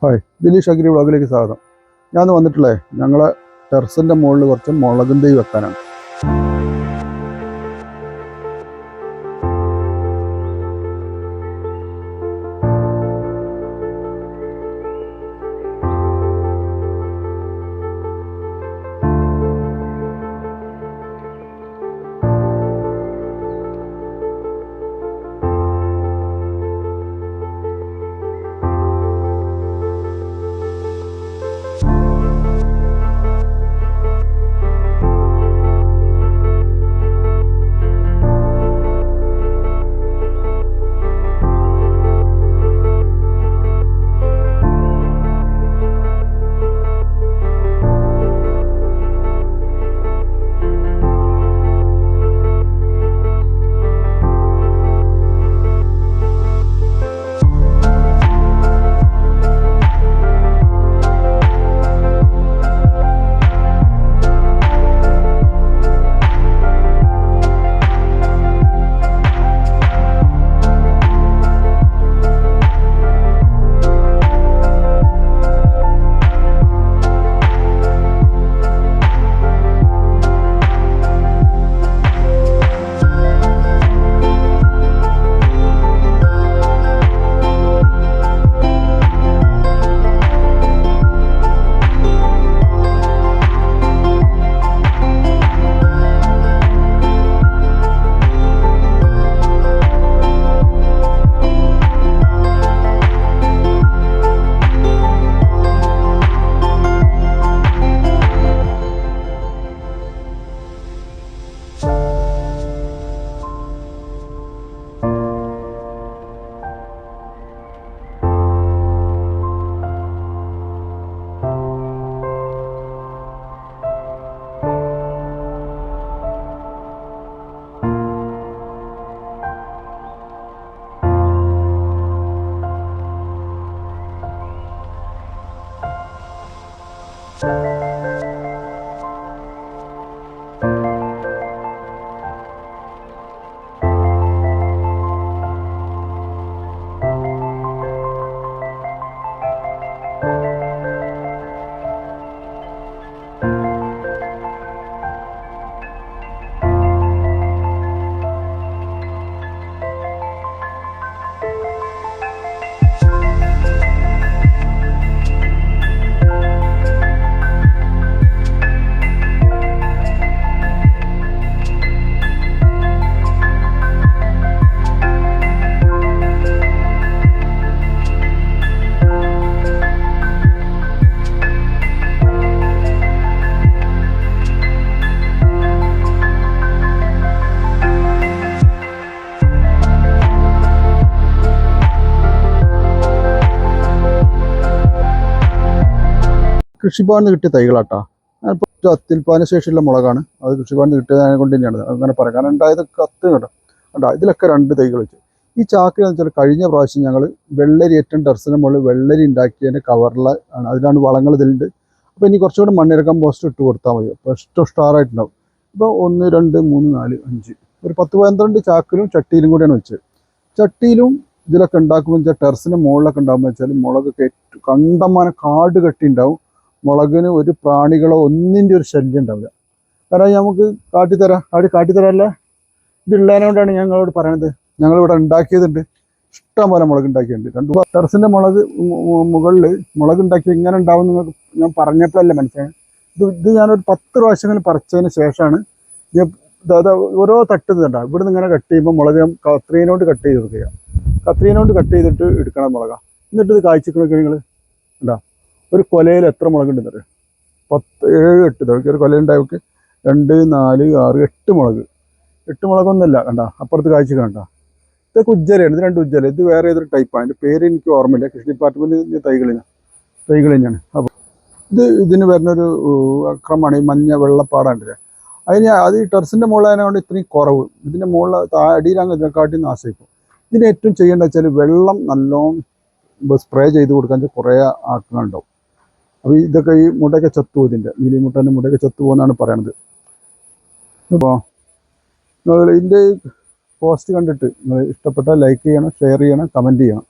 Hi, Dileesh agri വ്ളോഗിലേക്ക് സ്വാഗതം. ഞാൻ വന്നിട്ടുള്ളേ ഞങ്ങളെ ടെറസിൻ്റെ മുകളിൽ കുറച്ച് മുളകും തൈ വെക്കാനാണ്. കൃഷിഭവനിൽ നിന്ന് കിട്ടിയ തൈകളാട്ടാ. ഞാനിപ്പോൾ അത്യുൽപാദന ശേഷിയുള്ള മുളകാണ്. അത് കൃഷിഭവനിൽ നിന്ന് കിട്ടിയതിനെ കൊണ്ട് തന്നെയാണ് അങ്ങനെ പറയാം. കാരണം ഉണ്ടായതൊക്കെ കത്ത് കേട്ടോ. കണ്ടോ, ഇതിലൊക്കെ 2 തൈകൾ വെച്ചു. ഈ ചാക്കിൽ വെച്ചാൽ കഴിഞ്ഞ പ്രാവശ്യം ഞങ്ങൾ വെള്ളരി ഏറ്റവും ടെറസിന് മുകളിൽ വെള്ളരി ഉണ്ടാക്കിയതിൻ്റെ കവറിലാണ്. അതിലാണ് വളങ്ങൾ ഇതിലുണ്ട്. അപ്പോൾ ഇനി കുറച്ചുകൂടി മണ്ണിര കമ്പോസ്റ്റ് ഇട്ട് കൊടുത്താൽ മതി. അപ്പോൾ ഇഷ്ടം സ്റ്റാറായിട്ടുണ്ടാവും. ഇപ്പോൾ 1 2 3 4 5 ഒരു 10-12 ചാക്കിലും ചട്ടിയിലും കൂടിയാണ് വെച്ചത്. ചട്ടിയിലും ഇതിലൊക്കെ ഉണ്ടാക്കുമ്പോൾ വെച്ചാൽ ടെറസിന് മുകളിലൊക്കെ ഉണ്ടാകുമ്പോൾ വെച്ചാൽ മുളകൊക്കെ കണ്ടമാനം കാട് കെട്ടി ഉണ്ടാവും. മുളകിന് ഒരു പ്രാണികളോ ഒന്നിൻ്റെ ഒരു ശല്യം ഉണ്ടാവില്ല. കാരണം നമുക്ക് കാട്ടിത്തരാമല്ലേ. ഇതുള്ളതിനെ കൊണ്ടാണ് ഞങ്ങളോട് പറയണത്. ഞങ്ങളിവിടെ ഉണ്ടാക്കിയതുണ്ട്, ഇഷ്ടംപോലെ മുളക് ഉണ്ടാക്കിയിട്ടുണ്ട്. 2 ടെറസിൻ്റെ മുകളിൽ മുളക് ഉണ്ടാക്കി ഇങ്ങനെ ഉണ്ടാവും നിങ്ങൾക്ക് ഞാൻ പറഞ്ഞപ്പോഴല്ലേ മനസ്സിലായി. ഇത് ഞാനൊരു 10 പ്രാവശ്യങ്ങളിൽ പറിച്ചതിന് ശേഷമാണ് ഓരോ തട്ടുന്നുണ്ടാവും. ഇവിടെ നിന്ന് ഇങ്ങനെ കട്ട് ചെയ്യുമ്പോൾ മുളക് കത്രീനോട് കട്ട് ചെയ്ത് കൊടുക്കുക. കത്രീനോട് കട്ട് ചെയ്തിട്ട് എടുക്കണം മുളക. എന്നിട്ട് ഇത് കായ്ച്ചിക്കണൊക്കെ നിങ്ങൾ ഉണ്ടാ. ഒരു കൊലയിൽ എത്ര മുളകുണ്ടെന്ന് അറിയാം? 10 7 8 ഒരു കൊലയുണ്ടായൊക്കെ 2 4 6 8 മുളക്. 8 മുളകൊന്നുമല്ല കണ്ട, അപ്പുറത്ത് കാഴ്ച കണ്ട. ഇതൊക്കെ ഉജ്ജലയാണ്. ഇത് 2 ഉജ്ജല. ഇത് വേറെ ഏതൊരു ടൈപ്പാണ്. അതിൻ്റെ പേര് എനിക്ക് ഓർമ്മയില്ല. കൃഷി ഡിപ്പാർട്ട്മെൻറ്റ് തൈകൾ തന്നെയാണ്. അപ്പോൾ ഇതിന് വരുന്നൊരു അക്രമമാണ് ഈ മഞ്ഞ വെള്ളപ്പാടാണ്ടല്ലേ. അത് ഈ ടെറസിൻ്റെ മുകളിലായതുകൊണ്ട് ഇത്രയും കുറവ്. ഇതിൻ്റെ മുകളിൽ അടിയിലാകുമ്പോൾ ഇതിനെക്കാട്ടി നാശിക്കും. ഇതിന് ഏറ്റവും ചെയ്യേണ്ടത് വെച്ചാൽ വെള്ളം നല്ലോണം സ്പ്രേ ചെയ്ത് കൊടുക്കാൻ കുറേ ആക്കുന്നുണ്ടാവും. അപ്പോൾ ഇതൊക്കെ ഈ മുട്ടയൊക്കെ ചത്തുപോകും. ഇതിൻ്റെ നീലിമുട്ടൻ്റെ മുട്ടയൊക്കെ ചത്തുപോകുമെന്നാണ് പറയണത്. അപ്പോൾ ഇതിൻ്റെ പോസ്റ്റ് കണ്ടിട്ട് നിങ്ങൾ ഇഷ്ടപ്പെട്ടാൽ ലൈക്ക് ചെയ്യണം, ഷെയർ ചെയ്യണം, കമൻറ്റ് ചെയ്യണം.